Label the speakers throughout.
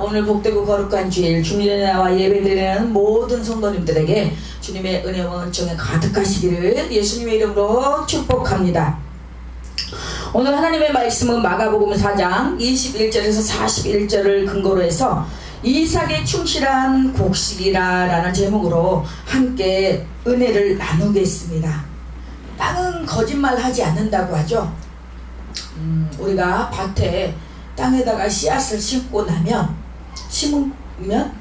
Speaker 1: 오늘 복되고 거룩한 주일 주님의 나와 예배드리는 모든 성도님들에게 주님의 은혜와 은총에 가득하시기를 예수님의 이름으로 축복합니다. 오늘 하나님의 말씀은 마가복음 4장 21절에서 41절을 근거로 해서 이삭의 충실한 곡식이라 라는 제목으로 함께 은혜를 나누겠습니다. 땅은 거짓말하지 않는다고 하죠. 우리가 밭에 땅에다가 씨앗을 심고 나면 심으면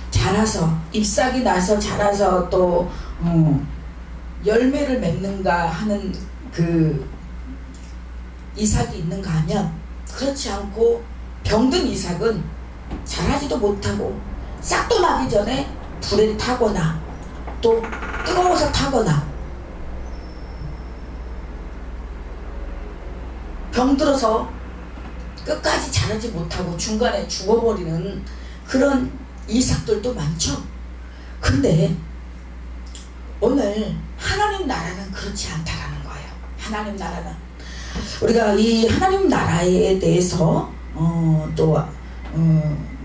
Speaker 1: 자라서 잎사귀 나서 자라서 또 열매를 맺는가 하는 그 이삭이 있는가 하면 그렇지 않고 병든 이삭은 자라지도 못하고 싹도 나기 전에 불에 타거나 또 뜨거워서 타거나 병들어서 끝까지 자라지 못하고 중간에 죽어버리는 그런 이삭들도 많죠. 근데 오늘 하나님 나라는 그렇지 않다라는 거예요. 하나님 나라는 우리가 이 하나님 나라에 대해서 또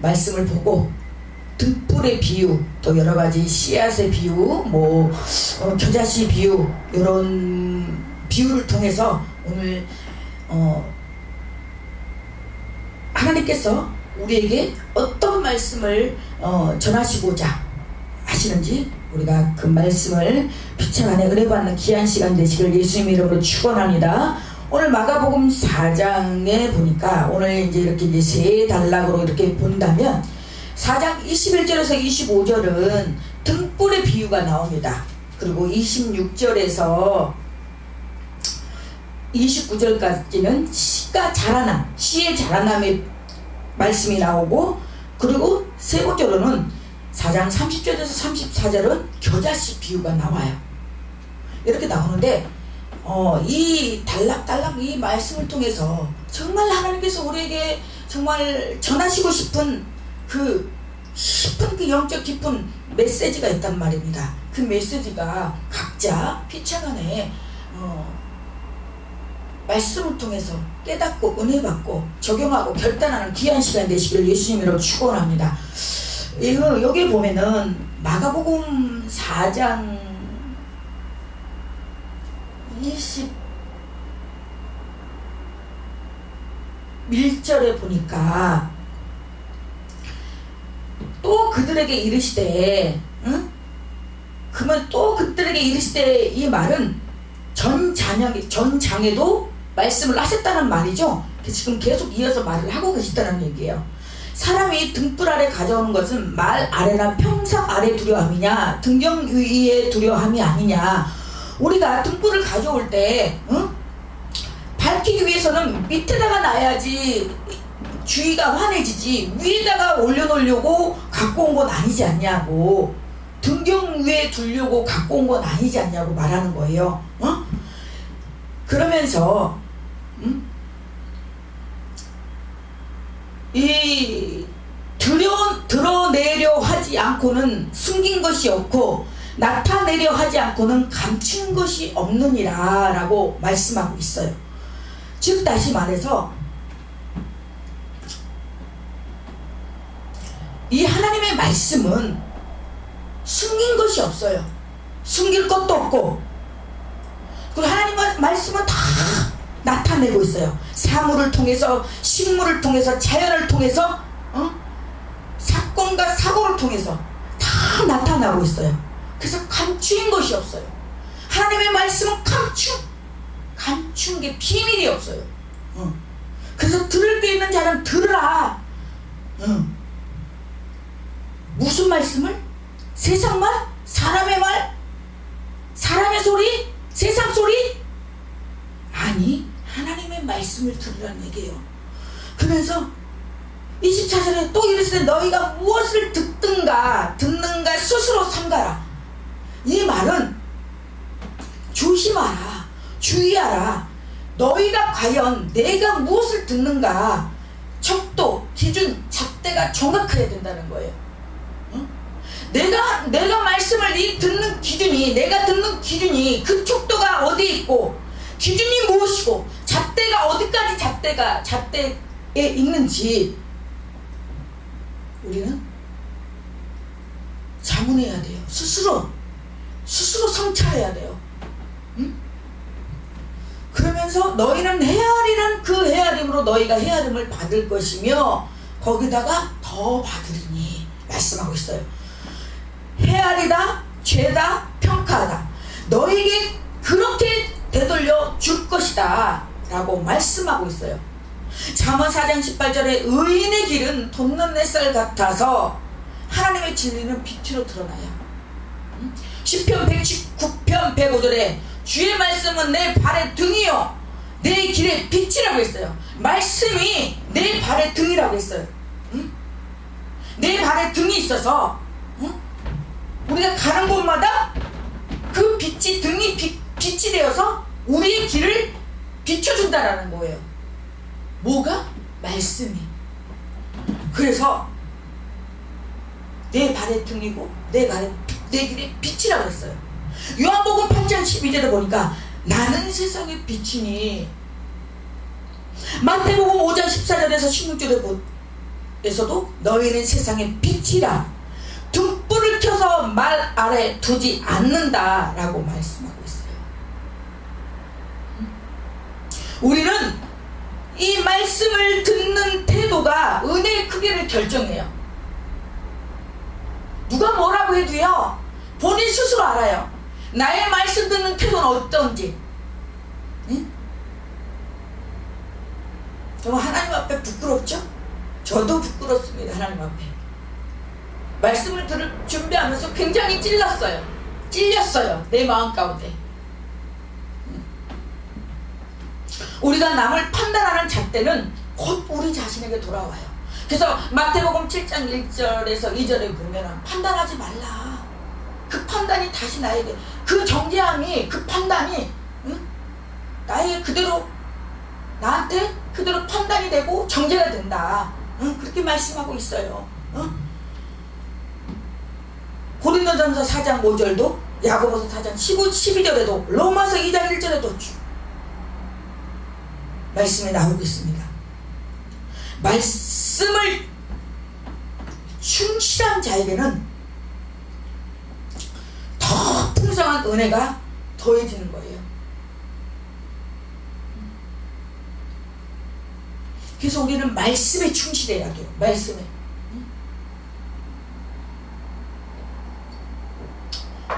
Speaker 1: 말씀을 보고 등불의 비유, 또 여러가지 씨앗의 비유, 겨자씨 비유, 이런 비유를 통해서 오늘 하나님께서 우리에게 어떤 말씀을 전하시고자 하시는지 우리가 그 말씀을 빛의 안에 은혜 받는 귀한 시간 되시길 예수님의 이름으로 축원합니다. 오늘 마가복음 4장에 보니까 오늘 이렇게 세 단락으로 이렇게 본다면 4장 21절에서 25절은 등불의 비유가 나옵니다. 그리고 26절에서 29절까지는 씨의 자라남의 말씀이 나오고, 그리고 세 번째로는 4장 30절에서 34절은 겨자씨 비유가 나와요. 이렇게 나오는데 이 달락달락 이 말씀을 통해서 정말 하나님께서 우리에게 정말 전하시고 싶은 그 영적 깊은 메시지가 있단 말입니다. 그 메시지가 각자 피차 간에 말씀을 통해서 깨닫고 은혜받고 적용하고 결단하는 귀한 시간 되시길 예수님으로 축원합니다. 여기 보면은 마가복음 4장 21절에 보니까 또 그들에게 이르시되, 그러면 또 그들에게 이르시되, 이 말은 전 장에도 말씀을 하셨다는 말이죠. 지금 계속 이어서 말을 하고 계시다는 얘기예요. 사람이 등불 아래 가져오는 것은 말 아래나 평상 아래 두려움이냐 등경 위에 두려움이 아니냐. 우리가 등불을 가져올 때 밝히기 위해서는 밑에다가 놔야지 주위가 환해지지 위에다가 올려놓으려고 갖고 온 건 아니지 않냐고, 등경 위에 두려고 갖고 온 건 아니지 않냐고 말하는 거예요. 그러면서 이 드러내려 하지 않고는 숨긴 것이 없고 나타내려 하지 않고는 감춘 것이 없느니라 라고 말씀하고 있어요. 즉 다시 말해서 이 하나님의 말씀은 숨긴 것이 없어요. 숨길 것도 없고, 그리고 하나님의 말씀은 다 나타내고 있어요. 사물을 통해서, 식물을 통해서, 자연을 통해서, 사건과 사고를 통해서 다 나타나고 있어요. 그래서 감추인 것이 없어요. 하나님의 말씀은 감춘 게 비밀이 없어요. 그래서 들을 게 있는 자는 들으라. 무슨 말씀을? 세상 말? 사람의 말? 사람의 소리? 세상 소리? 아니, 하나님의 말씀을 들으라는 얘기예요. 그러면서 24절에 또 이르시되 너희가 무엇을 듣는가 스스로 삼가라. 이 말은 조심하라, 주의하라. 너희가 과연 내가 무엇을 듣는가 척도, 기준, 잣대가 정확해야 된다는 거예요. 내가 말씀을 듣는 기준이, 내가 듣는 기준이 그 척도가 어디에 있고 기준이 무엇이고 잣대가 어디까지 잣대에 있는지 우리는 자문해야 돼요. 스스로 성찰해야 돼요. 응? 그러면서 너희는 헤아리는 그 헤아림으로 너희가 헤아림을 받을 것이며 거기다가 더 받으리니 말씀하고 있어요. 헤아리다, 죄다, 평가하다. 너희에게 그렇게 되돌려 줄 것이다 라고 말씀하고 있어요. 잠언 4장 18절에 의인의 길은 돋는 햇살 같아서 하나님의 진리는 빛으로 드러나요. 시편 119편 105절에 주의 말씀은 내 발의 등이요 내 길의 빛이라고 했어요. 말씀이 내 발의 등이라고 했어요. 내 발에 등이 있어서 우리가 가는 곳마다 그 빛이 등이 빛이 되어서 우리의 길을 비춰준다라는 거예요. 뭐가? 말씀이. 그래서 내 발의 등이고 내 길의 빛이라고 했어요. 요한복음 8장 12절에 보니까 나는 세상의 빛이니, 마태복음 5장 14절에서 16절에서도 너희는 세상의 빛이라 등불을 켜서 말 아래 두지 않는다 라고 말씀하고 있어요. 우리는 이 말씀을 듣는 태도가 은혜의 크기를 결정해요. 누가 뭐라고 해도요 본인 스스로 알아요. 나의 말씀 듣는 태도는 어떤지. 응? 정말 하나님 앞에 부끄럽죠? 저도 부끄럽습니다. 하나님 앞에 말씀을 들을 준비하면서 굉장히 찔렸어요. 내 마음 가운데. 우리가 남을 판단하는 잣대는 곧 우리 자신에게 돌아와요. 그래서 마태복음 7장 1절에서 2절에 보면 판단하지 말라. 그 판단이 다시 나에게, 그 정죄함이, 그 판단이 나에게 그대로, 나한테 그대로 판단이 되고 정죄가 된다. 그렇게 말씀하고 있어요. 고린도전서 4장 5절도, 야고보서 4장 12절에도, 로마서 2장 1절에도 말씀이 나오고 있습니다. 말씀을 충실한 자에게는 더 풍성한 은혜가 더해지는 거예요. 그래서 우리는 말씀에 충실해야 돼요. 말씀에.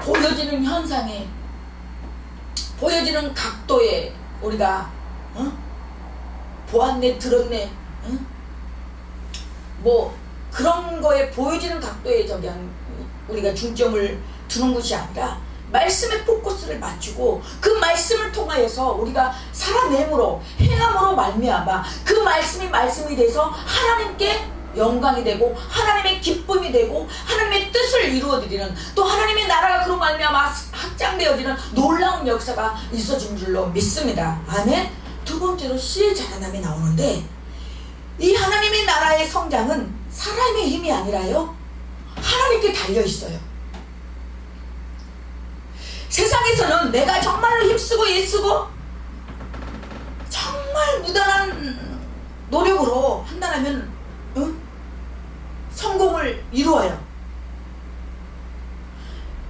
Speaker 1: 보여지는 현상에, 보여지는 각도에 우리가 보았네, 들었네, 뭐 그런 거에 보여지는 각도에 우리가 중점을 두는 것이 아니라 말씀에 포커스를 맞추고 그 말씀을 통하여서 우리가 살아냄으로, 행함으로 말미암아 그 말씀이 돼서 하나님께 영광이 되고 하나님의 기쁨이 되고 하나님의 뜻을 이루어드리는, 또 하나님의 나라가 그로 말미암아 확장되어지는 놀라운 역사가 있어진 줄로 믿습니다. 아멘. 두 번째로 씨의 자라남이 나오는데, 이 하나님의 나라의 성장은 사람의 힘이 아니라요 하나님께 달려있어요. 세상에서는 내가 정말로 힘쓰고 애쓰고 정말 무단한 노력으로 한다면 성공을 이루어요.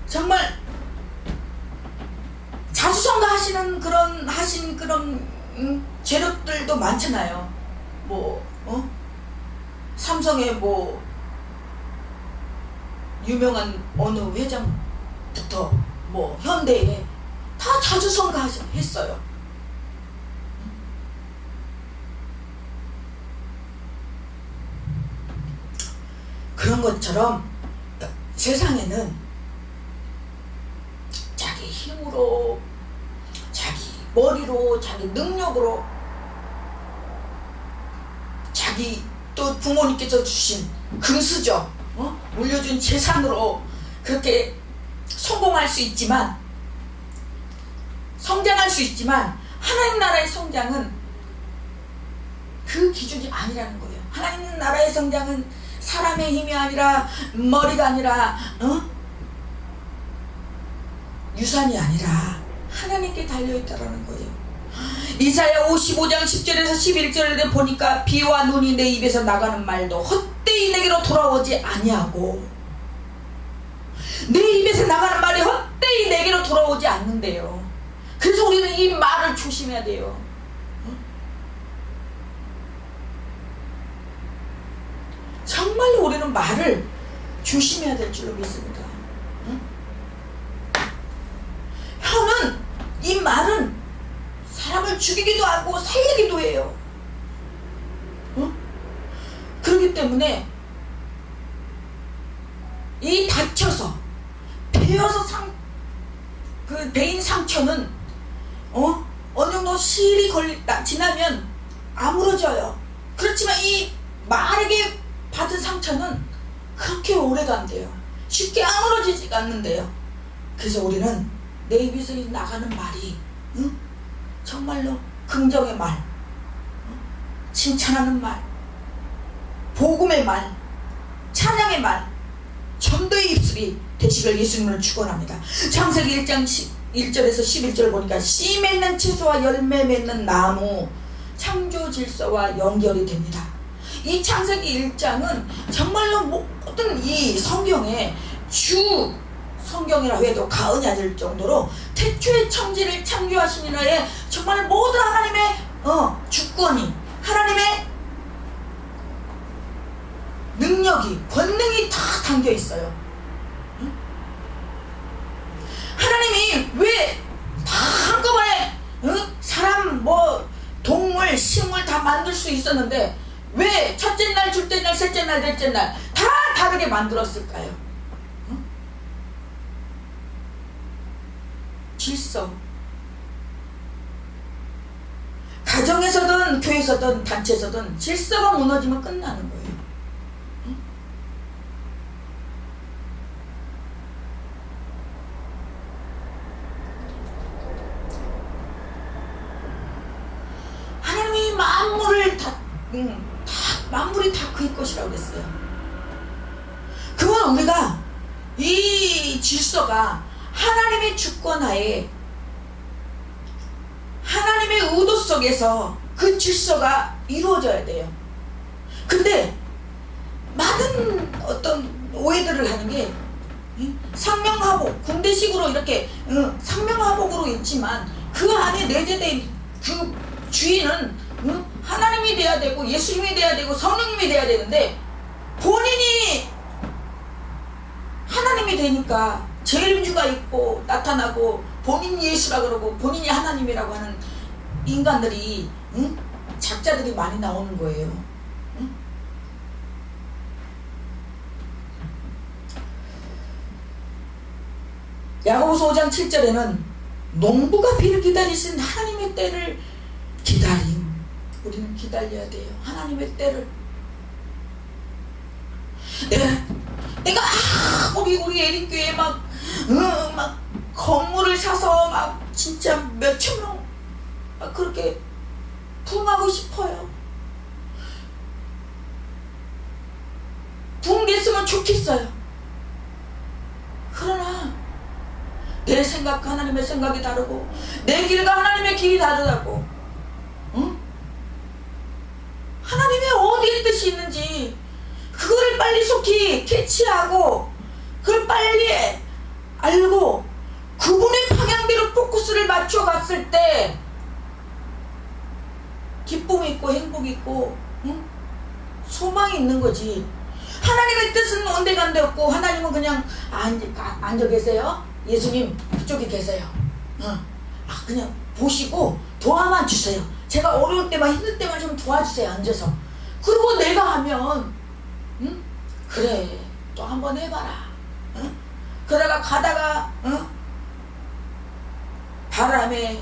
Speaker 1: 정말 자수성가 하신 그런 재력들도 많잖아요. 삼성의 유명한 어느 회장부터 현대에 다 자수성가 했어요. 그런 것처럼 세상에는 자기 힘으로, 자기 머리로, 자기 능력으로, 자기 또 부모님께서 주신 금수저, 물려준 재산으로 그렇게 성공할 수 있지만, 성장할 수 있지만 하나님 나라의 성장은 그 기준이 아니라는 거예요. 하나님 나라의 성장은 사람의 힘이 아니라, 머리가 아니라, 유산이 아니라 하나님께 달려있다라는 거예요. 이사야 55장 10절에서 11절에 보니까 비와 눈이 내 입에서 나가는 말도 헛되이 내게로 돌아오지 아니하고, 내 입에서 나가는 말이 헛되이 내게로 돌아오지 않는데요. 그래서 우리는 이 말을 조심해야 돼요. 정말로 우리는 말을 조심해야 될 줄로 믿습니다. 혀는, 이 말은 사람을 죽이기도 하고 살리기도 해요. 그렇기 때문에 이 다쳐서 베어서 그 베인 상처는 어느 정도 시일이 지나면 아물어져요. 그렇지만 이 말에게 받은 상처는 그렇게 오래도 안 돼요. 쉽게 아물어지지가 않는데요. 그래서 우리는 내 입에서 나가는 말이 정말로 긍정의 말, 칭찬하는 말, 복음의 말, 찬양의 말, 전도의 입술이 되시길 예수님을 축원합니다. 창세기 1장 1절에서 11절 보니까 씨 맺는 채소와 열매 맺는 나무, 창조 질서와 연결이 됩니다. 이 창세기 1장은 정말로 모든 이 성경의 주 성경이라고 해도 과언이 아닐 정도로 태초의 천지를 창조하신 이라에 정말 모든 하나님의 주권이, 하나님의 능력이, 권능이 다 담겨 있어요. 하나님이 왜 다 한꺼번에 사람, 동물, 식물 다 만들 수 있었는데 왜 첫째 날, 둘째 날, 셋째 날, 넷째 날 다 다르게 만들었을까요? 질서. 가정에서든 교회에서든 단체에서든 질서가 무너지면 끝나는 거예요. 하나님이 만물이 다 그의 것이라고 그랬어요. 그건 우리가 이 질서가 하나님의 주권하에, 하나님의 의도 속에서 그 질서가 이루어져야 돼요. 근데 많은 어떤 오해들을 하는 게 상명하복, 군대식으로 이렇게 상명하복으로 있지만 그 안에 내재된 그 주인은 하나님이 돼야 되고 예수님이 돼야 되고 성령님이 돼야 되는데, 본인이 하나님이 되니까 재림주가 있고 나타나고 본인이 예수라 그러고 본인이 하나님이라고 하는 인간들이, 작자들이 많이 나오는 거예요. 야고보서 5장 7절에는 농부가 비를 기다리신 하나님의 때를 기다림. 우리는 기다려야 돼요. 하나님의 때를. 내가 우리 예린교회 막 건물을 사서 막 진짜 몇천 명 막 그렇게 부흥하고 싶어요. 부흥됐으면 좋겠어요. 그러나 내 생각과 하나님의 생각이 다르고 내 길과 하나님의 길이 다르다고. 하나님의 어디에 뜻이 있는지 그거를 빨리 속히 캐치하고 그걸 빨리 알고 그분의 방향대로 포커스를 맞춰 갔을 때 기쁨이 있고 행복이 있고 소망이 있는 거지. 하나님의 뜻은 온데간데 없고 하나님은 그냥 앉아 계세요. 예수님 그쪽에 계세요. 그냥 보시고 도와만 주세요. 제가 어려울 때만 힘들 때만 좀 도와주세요. 앉아서. 그리고 내가 하면 그래 또 한번 해봐라. 그러다가 가다가 바람에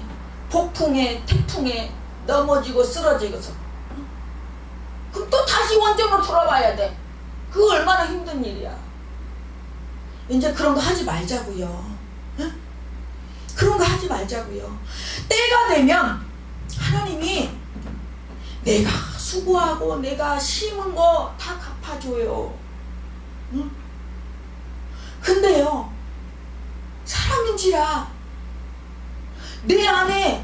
Speaker 1: 폭풍에 태풍에 넘어지고 쓰러지고서 그럼 또 다시 원점으로 돌아와야 돼. 그거 얼마나 힘든 일이야. 이제 그런 거 하지 말자고요. 그런 거 하지 말자고요. 때가 되면 하나님이 내가 수고하고 내가 심은 거 다 갚아줘요. 근데요, 사람인지라 내 안에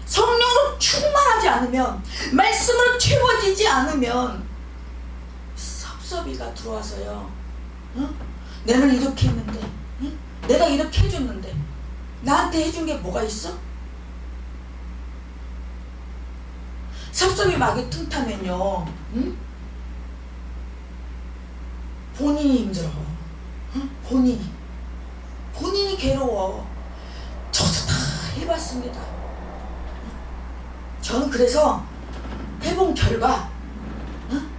Speaker 1: 성령으로 충만하지 않으면, 말씀으로 채워지지 않으면 섭섭이가 들어와서요. 응? 내는 이렇게 했는데, 응? 내가 이렇게 해줬는데 나한테 해준 게 뭐가 있어? 섭섭이 막이 틈타면요, 응? 본인이 힘들어. 응? 본인이 괴로워. 저도 다 해봤습니다. 저는 그래서 해본 결과, 응?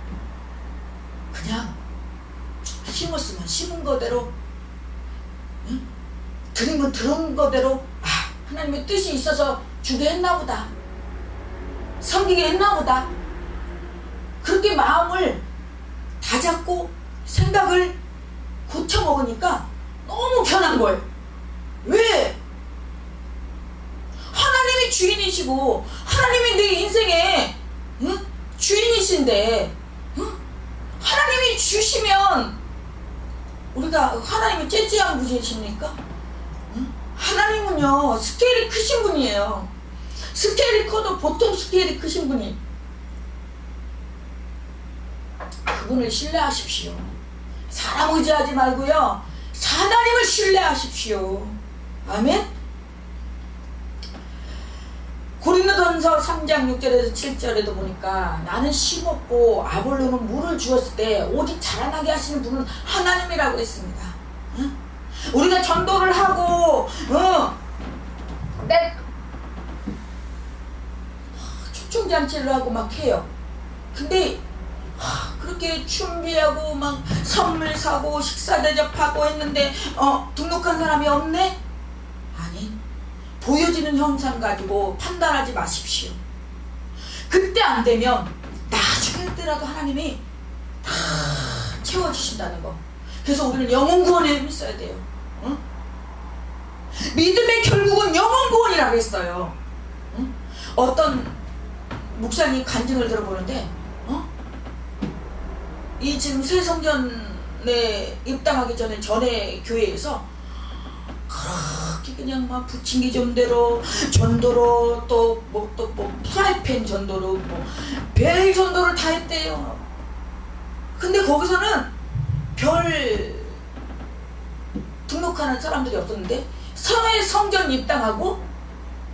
Speaker 1: 그냥 심었으면 심은 거대로, 응? 들으면 들은 거대로, 아, 하나님의 뜻이 있어서 주게 했나 보다, 섬기게 했나 보다, 그렇게 마음을 다잡고 생각을 고쳐먹으니까 너무 편한 거예요. 왜? 하나님이 주인이시고 하나님이 내 인생의, 응? 주인이신데, 응? 하나님이 주시면 우리가 하나님이 째째한 분이십니까? 응? 하나님은요 스케일이 크신 분이에요. 스케일이 커도 보통 스케일이 크신 분이, 그분을 신뢰하십시오. 사람 의지하지 말고요, 하나님을 신뢰하십시오. 아멘. 고린도전서 3장 6절에서 7절에도 보니까 나는 심었고 아볼로는 물을 주었을 때 오직 자라나게 하시는 분은 하나님이라고 했습니다. 응? 우리가 전도를 하고, 초청잔치를 하고 막 해요. 근데 그렇게 준비하고 막 선물 사고 식사 대접하고 했는데 등록한 사람이 없네? 아니, 보여지는 현상 가지고 판단하지 마십시오. 그때 안 되면 나중에 때라도 하나님이 다 채워주신다는 거. 그래서 우리는 영혼 구원에 힘써야 돼요. 응? 믿음의 결국은 영혼 구원이라고 했어요. 응? 어떤 목사님 간증을 들어보는데, 이 지금 새 성전에 입당하기 전에 교회에서 그렇게 그냥 막 부침기 전도로 또 프라이팬 전도로 별 전도를 다 했대요. 근데 거기서는 별 등록하는 사람들이 없었는데 새 성전 입당하고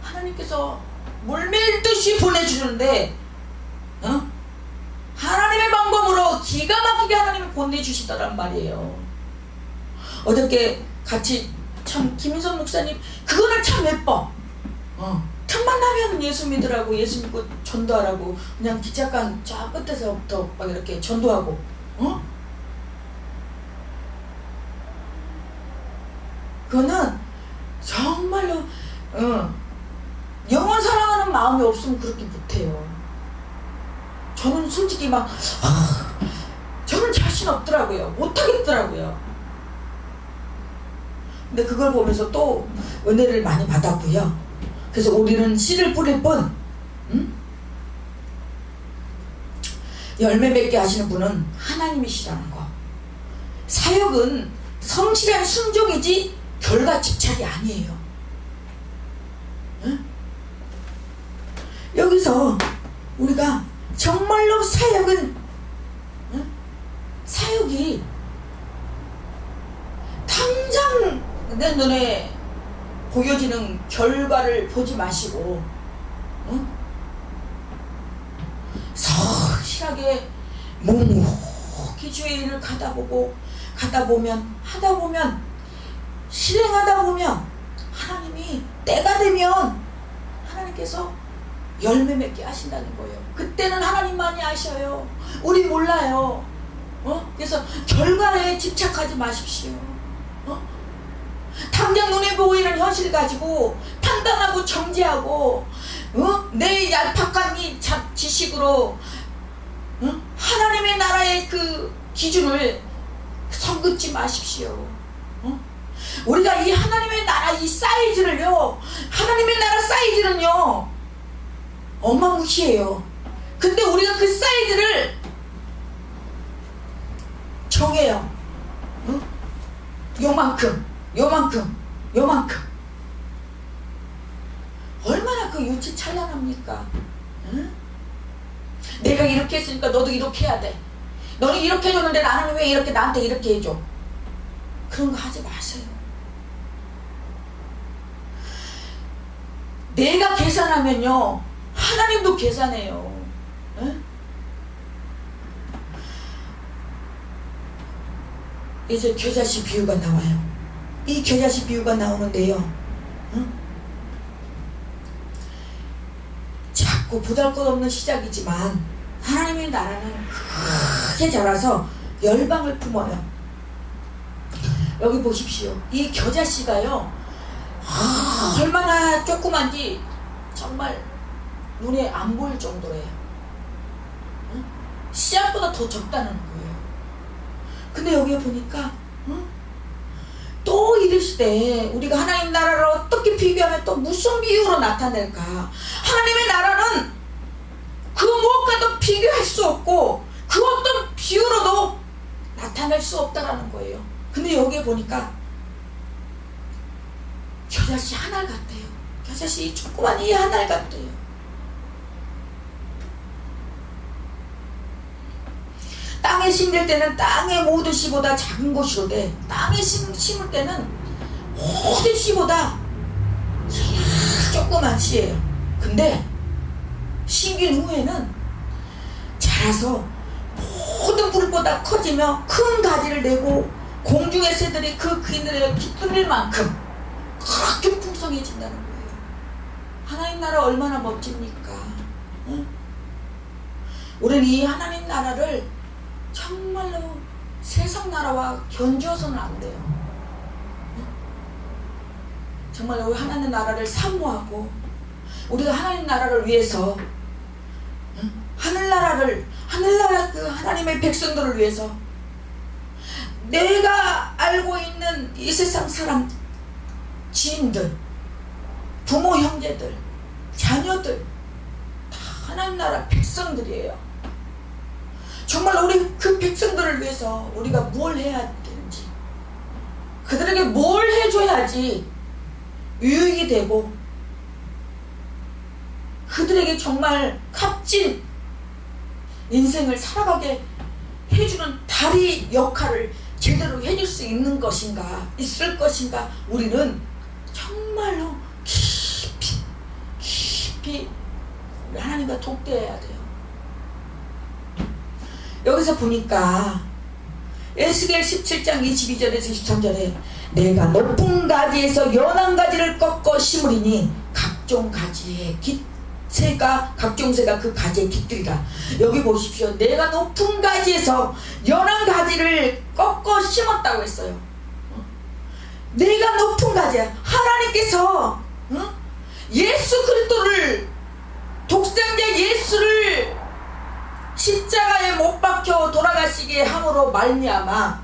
Speaker 1: 하나님께서 물밀듯이 보내주는데, 하나님의 방법으로 기가 막히게 하나님이 보내주시더란 말이에요. 어저께 같이 참 김인선 목사님 그거는 참 예뻐. 틈만 나면 예수 믿으라고, 예수 믿고 전도하라고 그냥 기차관 저 끝에서부터 막 이렇게 전도하고, 그거는 정말로 영원 사랑하는 마음이 없으면 그렇게 못해요. 저는 솔직히 저는 자신 없더라고요. 못하겠더라고요. 근데 그걸 보면서 또 은혜를 많이 받았고요. 그래서 우리는 씨를 뿌릴 뿐, 열매 맺게 하시는 분은 하나님이시라는 거. 사역은 성실한 순종이지 결과 집착이 아니에요. 응? 여기서 우리가 정말로 사역은, 사역이 당장 내 눈에 보여지는 결과를 보지 마시고, 성실하게 묵묵히 주의 일을 하다 보면 실행하다 보면 하나님이 때가 되면 하나님께서 열매 맺게 하신다는 거예요. 그때는 하나님만이 아셔요. 우리 몰라요. 그래서 결과에 집착하지 마십시오. 당장 눈에 보이는 현실 가지고 판단하고 정죄하고, 내 얄팍한 이 지식으로 하나님의 나라의 그 기준을 성긋지 마십시오. 우리가 이 하나님의 나라 이 사이즈를요, 하나님의 나라 사이즈는요 어마무시해요. 근데 우리가 그 사이즈를 정해요. 요만큼 얼마나 그 유치 찬란합니까? 내가 이렇게 했으니까 너도 이렇게 해야 돼. 너는 이렇게 해줬는데 나는 왜 이렇게 나한테 이렇게 해줘? 그런 거 하지 마세요. 내가 계산하면요 하나님도 계산해요. 에? 이제 겨자씨 비유가 나와요. 이 겨자씨 비유가 나오는데요, 응? 작고 보잘것없는 시작이지만 하나님의 나라는 크게 자라서 열방을 품어요. 여기 보십시오. 이 겨자씨가요 얼마나 조그만지 정말 눈에 안 보일 정도예요. 응? 씨앗보다 더 적다는 거예요. 근데 여기 보니까 또 이르시되 우리가 하나님 나라를 어떻게 비교하면 또 무슨 비유로 나타낼까? 하나님의 나라는 그 무엇과도 비교할 수 없고 그 어떤 비유로도 나타낼 수 없다라는 거예요. 근데 여기에 보니까 겨자씨 하늘 같대요. 겨자씨 조그만 이 하늘 같대요. 땅에 심을 때는 땅의 모든 씨보다 작은 것이로되 땅에 심을 때는 모든 씨보다 조그만 씨예요. 근데 심긴 후에는 자라서 모든 불보다 커지며 큰 가지를 내고 공중의 새들이 그 그늘에 깃들일 만큼 그렇게 풍성해진다는 거예요. 하나님 나라 얼마나 멋집니까? 응? 우리는 이 하나님 나라를 정말로 세상 나라와 견주어서는 안 돼요. 응? 정말로 우리 하나님 나라를 사모하고 우리가 하나님 나라를 위해서 하늘나라 그 하나님의 백성들을 위해서 내가 알고 있는 이 세상 사람 지인들, 부모 형제들, 자녀들 다 하나님 나라 백성들이에요. 정말 우리 그 백성들을 위해서 우리가 뭘 해야 되는지, 그들에게 뭘 해줘야지 유익이 되고 그들에게 정말 값진 인생을 살아가게 해주는 다리 역할을 제대로 해줄 수 있는 것인가, 있을 것인가, 우리는 정말로 깊이 하나님과 독대해야 돼요. 여기서 보니까 에스겔 17장 22절에서 23절에 내가 높은 가지에서 연한 가지를 꺾어 심으리니 각종 가지에 각종 새가 그 가지에 깃들이라. 여기 보십시오. 내가 높은 가지에서 연한 가지를 꺾어 심었다고 했어요. 내가 높은 가지야. 하나님께서 예수 그리스도를, 독생자 예수를 십자가에 못 박혀 돌아가시게 함으로 말미암아